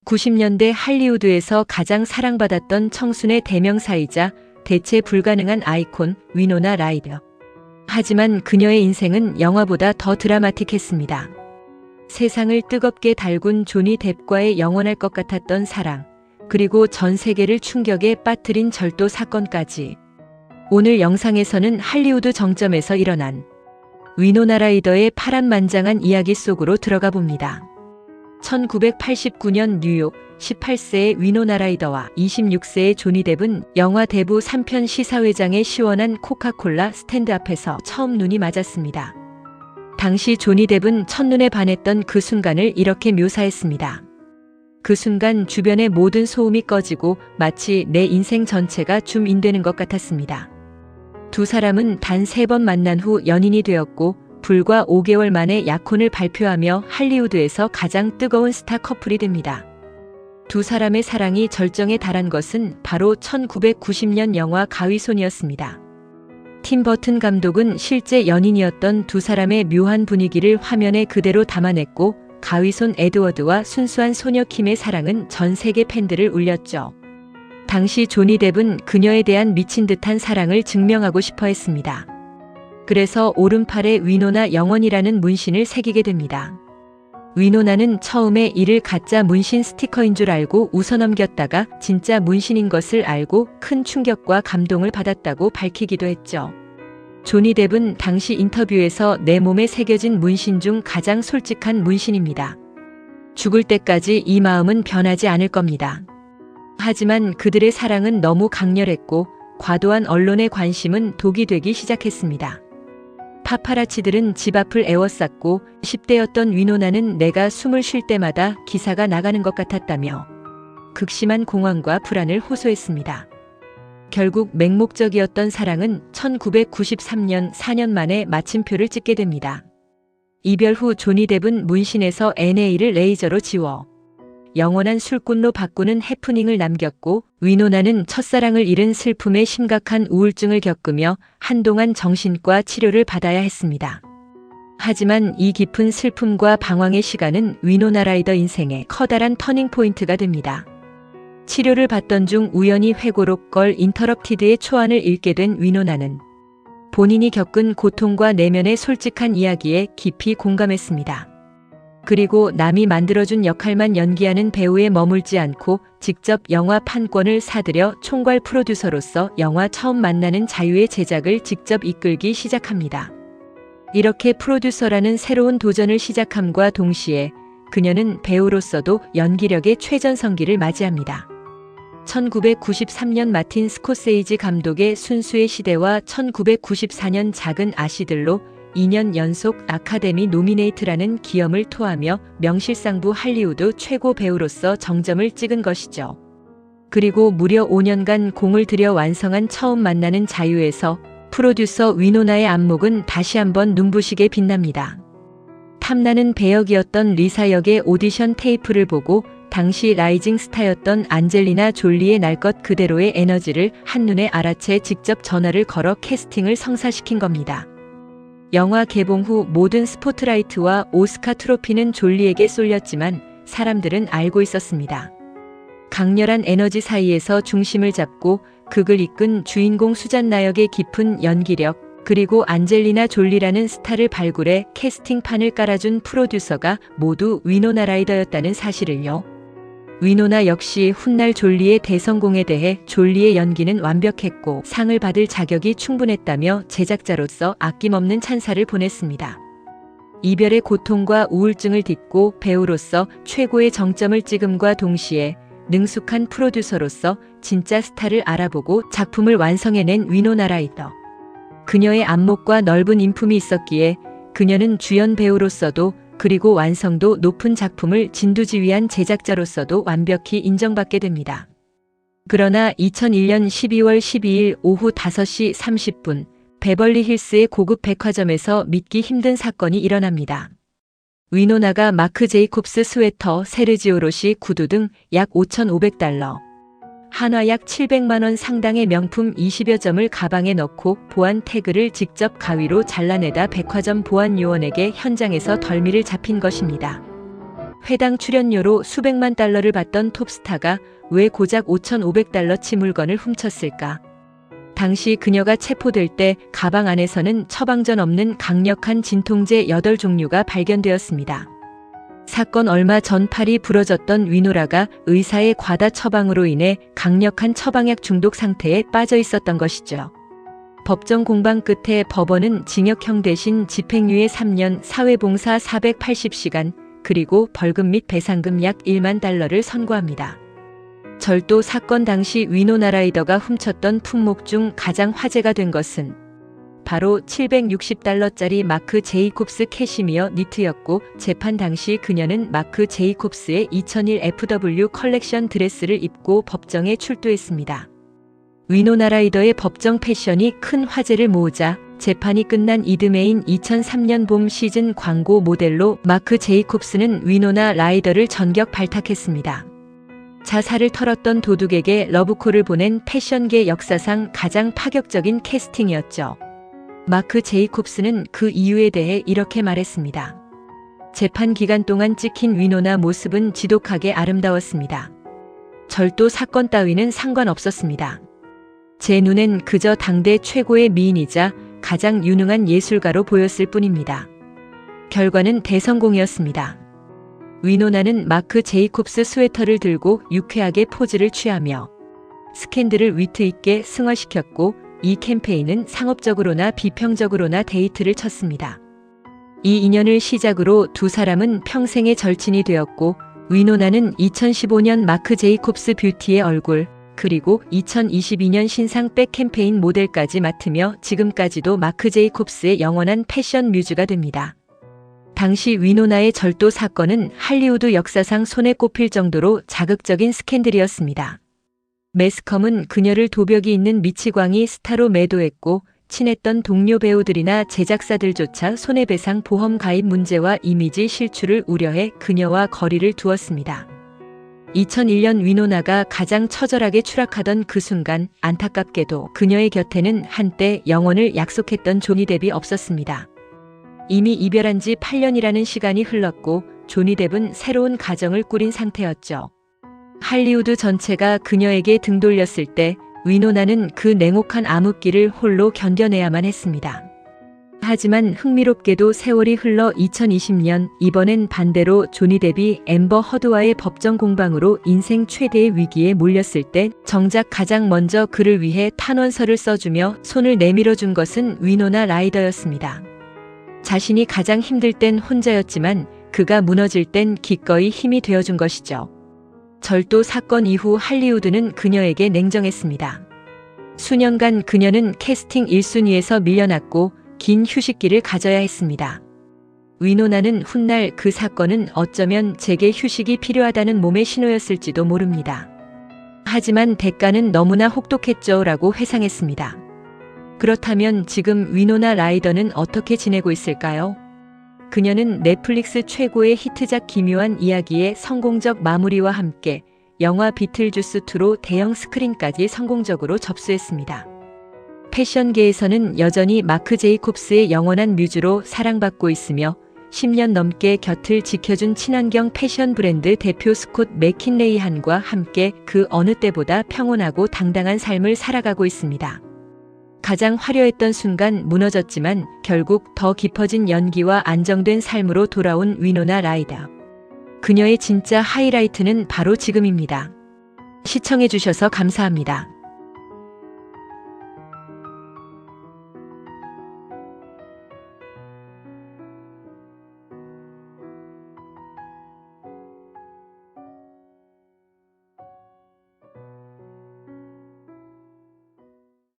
90년대 할리우드에서 가장 사랑받았던 청순의 대명사이자 대체 불가능한 아이콘 위노나 라이더. 하지만 그녀의 인생은 영화보다 더 드라마틱했습니다. 세상을 뜨겁게 달군 조니 뎁과의 영원할 것 같았던 사랑, 그리고 전 세계를 충격에 빠뜨린 절도 사건까지. 오늘 영상에서는 할리우드 정점에서 일어난 위노나 라이더의 파란만장한 이야기 속으로 들어가 봅니다. 1989년 뉴욕, 18세의 위노나 라이더와 26세의 조니 뎁은 영화 대부 3편 시사회장의 시원한 코카콜라 스탠드 앞에서 처음 눈이 맞았습니다. 당시 조니 뎁은 첫눈에 반했던 그 순간을 이렇게 묘사했습니다. 그 순간 주변의 모든 소음이 꺼지고 마치 내 인생 전체가 줌인되는 것 같았습니다. 두 사람은 단 3번 만난 후 연인이 되었고 불과 5개월 만에 약혼을 발표하며 할리우드에서 가장 뜨거운 스타 커플이 됩니다. 두 사람의 사랑이 절정에 달한 것은 바로 1990년 영화 가위손이었습니다. 팀 버튼 감독은 실제 연인이었던 두 사람의 묘한 분위기를 화면에 그대로 담아냈고 가위손 에드워드와 순수한 소녀 킴의 사랑은 전 세계 팬들을 울렸죠. 당시 조니 뎁은 그녀에 대한 미친 듯한 사랑을 증명하고 싶어 했습니다. 그래서 오른팔에 위노나 영원이라는 문신을 새기게 됩니다. 위노나는 처음에 이를 가짜 문신 스티커인 줄 알고 웃어넘겼다가 진짜 문신인 것을 알고 큰 충격과 감동을 받았다고 밝히기도 했죠. 조니 뎁은 당시 인터뷰에서 내 몸에 새겨진 문신 중 가장 솔직한 문신입니다. 죽을 때까지 이 마음은 변하지 않을 겁니다. 하지만 그들의 사랑은 너무 강렬했고 과도한 언론의 관심은 독이 되기 시작했습니다. 파파라치들은 집 앞을 에워쌌고 10대였던 위노나는 내가 숨을 쉴 때마다 기사가 나가는 것 같았다며 극심한 공황과 불안을 호소했습니다. 결국 맹목적이었던 사랑은 1993년 4년 만에 마침표를 찍게 됩니다. 이별 후 조니 뎁은 문신에서 NA를 레이저로 지워 영원한 술꾼로 바꾸는 해프닝을 남겼고 위노나는 첫사랑을 잃은 슬픔에 심각한 우울증을 겪으며 한동안 정신과 치료를 받아야 했습니다. 하지만 이 깊은 슬픔과 방황의 시간은 위노나 라이더 인생의 커다란 터닝포인트가 됩니다. 치료를 받던 중 우연히 회고록 걸 인터럽티드의 초안을 읽게 된 위노나는 본인이 겪은 고통과 내면의 솔직한 이야기에 깊이 공감했습니다. 그리고 남이 만들어준 역할만 연기하는 배우에 머물지 않고 직접 영화 판권을 사들여 총괄 프로듀서로서 영화 처음 만나는 자유의 제작을 직접 이끌기 시작합니다. 이렇게 프로듀서라는 새로운 도전을 시작함과 동시에 그녀는 배우로서도 연기력의 최전성기를 맞이합니다. 1993년 마틴 스코세이지 감독의 순수의 시대와 1994년 작은 아씨들로 2년 연속 아카데미 노미네이트라는 기염을 토하며 명실상부 할리우드 최고 배우로서 정점을 찍은 것이죠. 그리고 무려 5년간 공을 들여 완성한 처음 만나는 자유에서 프로듀서 위노나의 안목은 다시 한번 눈부시게 빛납니다. 탐나는 배역이었던 리사 역의 오디션 테이프를 보고 당시 라이징 스타였던 안젤리나 졸리의 날 것 그대로의 에너지를 한눈에 알아채 직접 전화를 걸어 캐스팅을 성사시킨 겁니다. 영화 개봉 후 모든 스포트라이트와 오스카 트로피는 졸리에게 쏠렸지만 사람들은 알고 있었습니다. 강렬한 에너지 사이에서 중심을 잡고 극을 이끈 주인공 수잔나 역의 깊은 연기력, 그리고 안젤리나 졸리라는 스타를 발굴해 캐스팅판을 깔아준 프로듀서가 모두 위노나 라이더였다는 사실을요. 위노나 역시 훗날 졸리의 대성공에 대해 졸리의 연기는 완벽했고 상을 받을 자격이 충분했다며 제작자로서 아낌없는 찬사를 보냈습니다. 이별의 고통과 우울증을 딛고 배우로서 최고의 정점을 찍음과 동시에 능숙한 프로듀서로서 진짜 스타를 알아보고 작품을 완성해낸 위노나 라이더. 그녀의 안목과 넓은 인품이 있었기에 그녀는 주연 배우로서도 그리고 완성도 높은 작품을 진두지휘한 제작자로서도 완벽히 인정받게 됩니다. 그러나 2001년 12월 12일 오후 5시 30분 베벌리 힐스의 고급 백화점에서 믿기 힘든 사건이 일어납니다. 위노나가 마크 제이콥스 스웨터, 세르지오 로시 구두 등 약 $5,500, 한화 약 700만 원 상당의 명품 20여 점을 가방에 넣고 보안 태그를 직접 가위로 잘라내다 백화점 보안 요원에게 현장에서 덜미를 잡힌 것입니다. 회당 출연료로 수백만 달러를 받던 톱스타가 왜 고작 5,500달러치 물건을 훔쳤을까? 당시 그녀가 체포될 때 가방 안에서는 처방전 없는 강력한 진통제 8종류가 발견되었습니다. 사건 얼마 전 팔이 부러졌던 위노라가 의사의 과다 처방으로 인해 강력한 처방약 중독 상태에 빠져 있었던 것이죠. 법정 공방 끝에 법원은 징역형 대신 집행유예 3년, 사회봉사 480시간, 그리고 벌금 및 배상금 약 1만 달러를 선고합니다. 절도 사건 당시 위노나 라이더가 훔쳤던 품목 중 가장 화제가 된 것은 바로 760달러짜리 마크 제이콥스 캐시미어 니트였고, 재판 당시 그녀는 마크 제이콥스의 2001 FW 컬렉션 드레스를 입고 법정에 출두했습니다. 위노나 라이더의 법정 패션이 큰 화제를 모으자 재판이 끝난 이듬해인 2003년 봄 시즌 광고 모델로 마크 제이콥스는 위노나 라이더를 전격 발탁했습니다. 자살을 털었던 도둑에게 러브콜을 보낸 패션계 역사상 가장 파격적인 캐스팅이었죠. 마크 제이콥스는 그 이유에 대해 이렇게 말했습니다. 재판 기간 동안 찍힌 위노나 모습은 지독하게 아름다웠습니다. 절도 사건 따위는 상관없었습니다. 제 눈엔 그저 당대 최고의 미인이자 가장 유능한 예술가로 보였을 뿐입니다. 결과는 대성공이었습니다. 위노나는 마크 제이콥스 스웨터를 들고 유쾌하게 포즈를 취하며 스캔들을 위트 있게 승화시켰고, 이 캠페인은 상업적으로나 비평적으로나 데이트를 쳤습니다. 이 인연을 시작으로 두 사람은 평생의 절친이 되었고, 위노나는 2015년 마크 제이콥스 뷰티의 얼굴, 그리고 2022년 신상 백 캠페인 모델까지 맡으며 지금까지도 마크 제이콥스의 영원한 패션 뮤즈가 됩니다. 당시 위노나의 절도 사건은 할리우드 역사상 손에 꼽힐 정도로 자극적인 스캔들이었습니다. 매스컴은 그녀를 도벽이 있는 미치광이 스타로 매도했고, 친했던 동료 배우들이나 제작사들조차 손해배상 보험 가입 문제와 이미지 실추를 우려해 그녀와 거리를 두었습니다. 2001년 위노나가 가장 처절하게 추락하던 그 순간, 안타깝게도 그녀의 곁에는 한때 영원을 약속했던 조니 뎁이 없었습니다. 이미 이별한 지 8년이라는 시간이 흘렀고, 조니 뎁은 새로운 가정을 꾸린 상태였죠. 할리우드 전체가 그녀에게 등 돌렸을 때 위노나는 그 냉혹한 암흑기를 홀로 견뎌내야만 했습니다. 하지만 흥미롭게도 세월이 흘러 2020년, 이번엔 반대로 조니 뎁이 앰버 허드와의 법정 공방으로 인생 최대의 위기에 몰렸을 때 정작 가장 먼저 그를 위해 탄원서를 써주며 손을 내밀어준 것은 위노나 라이더였습니다. 자신이 가장 힘들 땐 혼자였지만 그가 무너질 땐 기꺼이 힘이 되어준 것이죠. 절도 사건 이후 할리우드는 그녀에게 냉정했습니다. 수년간 그녀는 캐스팅 1순위에서 밀려났고 긴 휴식기를 가져야 했습니다. 위노나는 훗날 그 사건은 어쩌면 제게 휴식이 필요하다는 몸의 신호였을지도 모릅니다. 하지만 대가는 너무나 혹독했죠 라고 회상했습니다. 그렇다면 지금 위노나 라이더는 어떻게 지내고 있을까요? 그녀는 넷플릭스 최고의 히트작 기묘한 이야기의 성공적 마무리와 함께 영화 비틀주스2로 대형 스크린까지 성공적으로 접수했습니다. 패션계에서는 여전히 마크 제이콥스의 영원한 뮤즈로 사랑받고 있으며 10년 넘게 곁을 지켜준 친환경 패션 브랜드 대표 스콧 맥킨레이한과 함께 그 어느 때보다 평온하고 당당한 삶을 살아가고 있습니다. 가장 화려했던 순간 무너졌지만 결국 더 깊어진 연기와 안정된 삶으로 돌아온 위노나 라이더. 그녀의 진짜 하이라이트는 바로 지금입니다. 시청해주셔서 감사합니다.